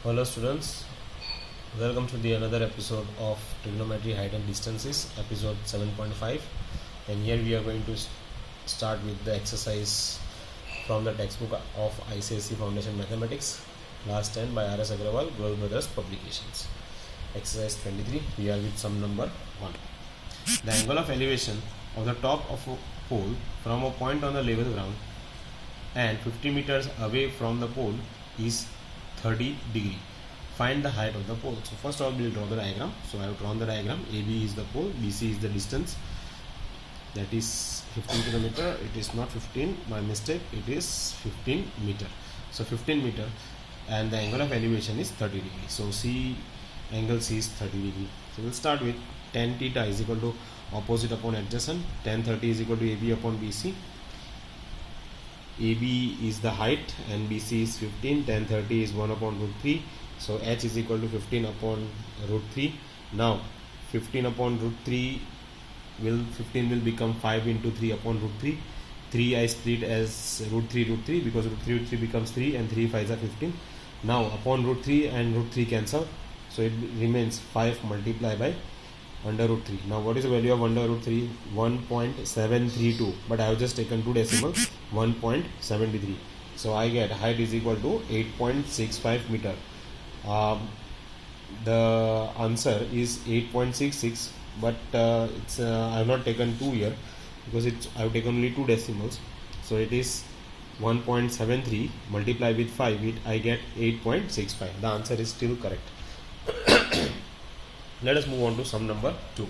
Hello students, welcome to the another episode of Trigonometry Height and Distances, episode 7.5, and here we are going to start with the exercise from the textbook of ICSE Foundation Mathematics, class 10 by R.S. Agrawal, Goel Brothers Publications. Exercise 23, we are with sum number 1. The angle of elevation of the top of a pole from a point on the level ground and 50 meters away from the pole is 30 degree. Find the height of the pole. So first of all we will draw the diagram. So I have drawn the diagram. AB is the pole, BC is the distance, that is 15 kilometer. It is not 15, my mistake, it is 15 meter. So 15 meter, and the angle of elevation is 30 degree. So angle C is 30 degree. So we'll start with tan theta is equal to opposite upon adjacent. Tan 30 is equal to AB upon BC. AB is the height and BC is 15. Tan 30 is 1 upon root 3. So H is equal to 15 upon root 3. Now 15 upon root 3 15 will become 5 into 3 upon root 3. 3 I split as root 3 because root 3 becomes 3 and 3 5s are 15. Now upon root 3 and root 3 cancel. So it remains 5 multiplied by under root 3. Now what is the value of under root 3? 1.732, but I have just taken two decimals, 1.73. So I get height is equal to 8.65 meter. The answer is 8.66, but it's I have not taken 2 here because I have taken only two decimals. So it is 1.73 multiplied with 5, I get 8.65. The answer is still correct. Let us move on to sum number 2.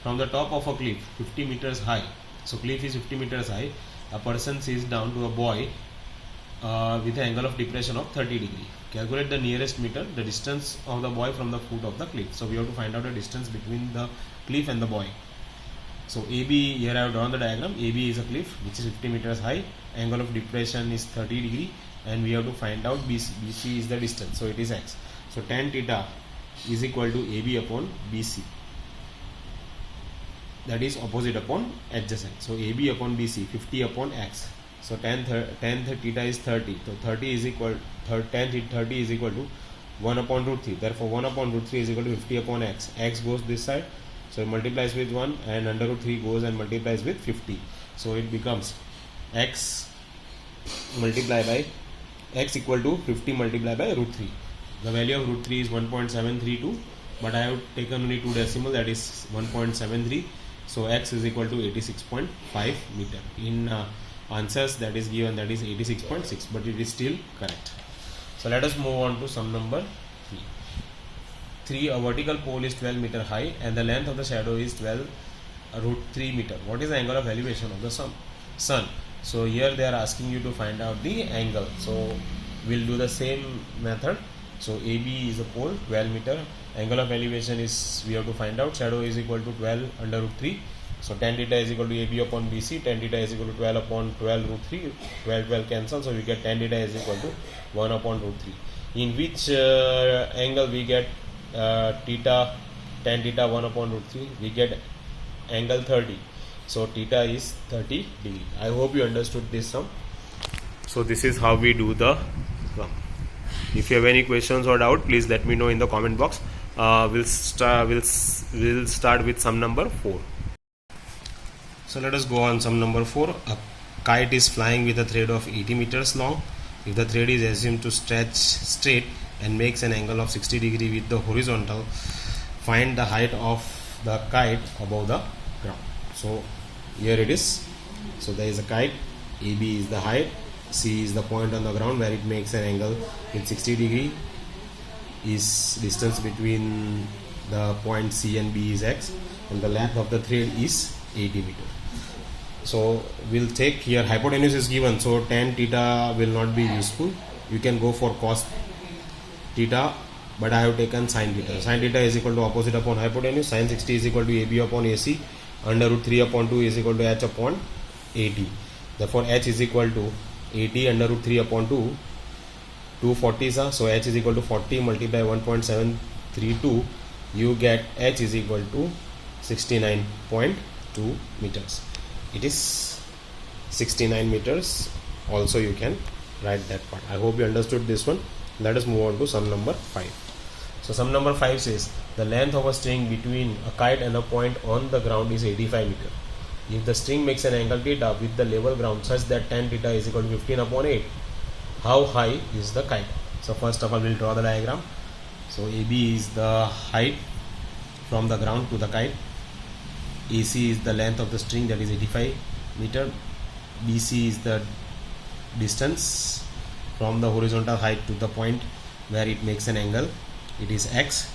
From the top of a cliff 50 meters high, so cliff is 50 meters high, a person sees down to a boy with an angle of depression of 30 degree. Calculate the nearest meter, the distance of the boy from the foot of the cliff. So we have to find out the distance between the cliff and the boy. So AB, here I have drawn the diagram. AB is a cliff which is 50 meters high, angle of depression is 30 degree, and we have to find out BC. BC is the distance, so it is X. So tan theta is equal to AB upon BC, that is opposite upon adjacent. So AB upon BC, 50 upon X. So tan theta is 30. So 30 is equal tan 30 is equal to 1 upon root 3. Therefore 1 upon root 3 is equal to 50 upon X. X goes this side, so it multiplies with 1, and under root 3 goes and multiplies with 50. So it becomes X multiplied by X equal to 50 multiplied by root 3. The value of root 3 is 1.732, but I have taken only two decimal, that is 1.73. So X is equal to 86.5 meter. In answers that is given, that is 86.6, but it is still correct. So let us move on to sum number 3. A vertical pole is 12 meter high and the length of the shadow is 12 root 3 meter. What is the angle of elevation of the sun? So here they are asking you to find out the angle. So we'll do the same method. So AB is a pole, 12 meter, angle of elevation is, we have to find out, shadow is equal to 12 under root 3. So tan theta is equal to AB upon BC, tan theta is equal to 12 upon 12 root 3, 12 cancel, so we get tan theta is equal to 1 upon root 3. In which angle we get tan theta 1 upon root 3, we get angle 30. So theta is 30 degree. I hope you understood this sum. So this is how we do the sum. If you have any questions or doubt, please let me know in the comment box. We'll start with sum number 4. So let us go on sum number 4. A kite is flying with a thread of 80 meters long. If the thread is assumed to stretch straight and makes an angle of 60 degree with the horizontal, find the height of the kite above the ground. So here it is. So there is a kite, AB is the height, C is the point on the ground where it makes an angle with 60 degree, is distance between the point C and B is X, and the length of the thread is 80 meter. So we'll take here hypotenuse is given, so tan theta will not be useful. You can go for cos theta, but I have taken sin theta. Sin theta is equal to opposite upon hypotenuse, sin 60 is equal to AB upon AC, under root 3 upon 2 is equal to H upon 80. Therefore H is equal to 80 under root 3 upon 2, 240s, so H is equal to 40 multiplied by 1.732, you get H is equal to 69.2 meters. It is 69 meters. Also you can write that part. I hope you understood this one. Let us move on to sum number 5. So sum number 5 says the length of a string between a kite and a point on the ground is 85 meter. If the string makes an angle theta with the level ground such that tan theta is equal to 15 upon 8, how high is the kite? So first of all, we'll draw the diagram. So AB is the height from the ground to the kite. AC is the length of the string, that is 85 meter. BC is the distance from the horizontal height to the point where it makes an angle, it is x.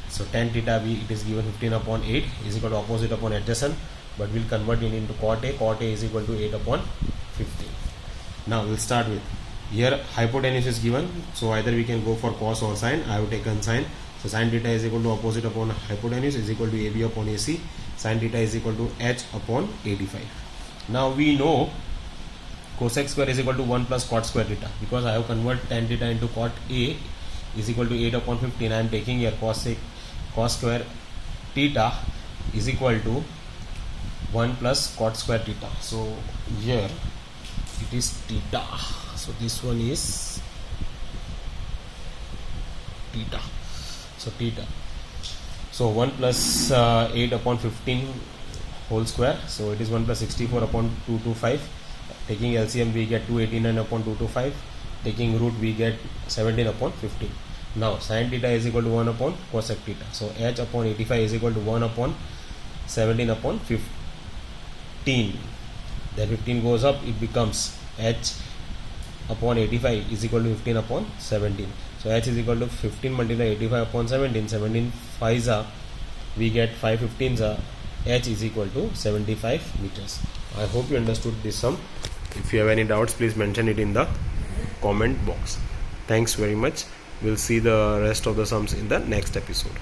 So tan theta it is given 15 upon 8 is equal to opposite upon adjacent, but we'll convert it into cot A. Cot A is equal to 8 upon 15. Now we'll start with, here hypotenuse is given, so either we can go for cos or sine. I have taken sine. So sin theta is equal to opposite upon hypotenuse is equal to AB upon AC. Sin theta is equal to h upon 85. Now we know cosec square is equal to 1 plus cot square theta. Because I have converted tan theta into cot A is equal to 8 upon 15, I am taking here cos square theta is equal to 1 plus cot square theta. So here it is theta. So this one is theta. So theta. So 1 plus 8 upon 15 whole square. So it is 1 plus 64 upon 225. Taking LCM we get 289 upon 225. Taking root we get 17 upon 15. Now sin theta is equal to 1 upon cosec theta. So h upon 85 is equal to 1 upon 17 upon 15. Then 15 goes up, it becomes h upon 85 is equal to 15 upon 17. So h is equal to 15 multiplied 85 upon 17. 17 5s are, we get 5 15s are, h is equal to 75 meters. I hope you understood this sum. If you have any doubts, please mention it in the comment box. Thanks very much. We'll see the rest of the sums in the next episode.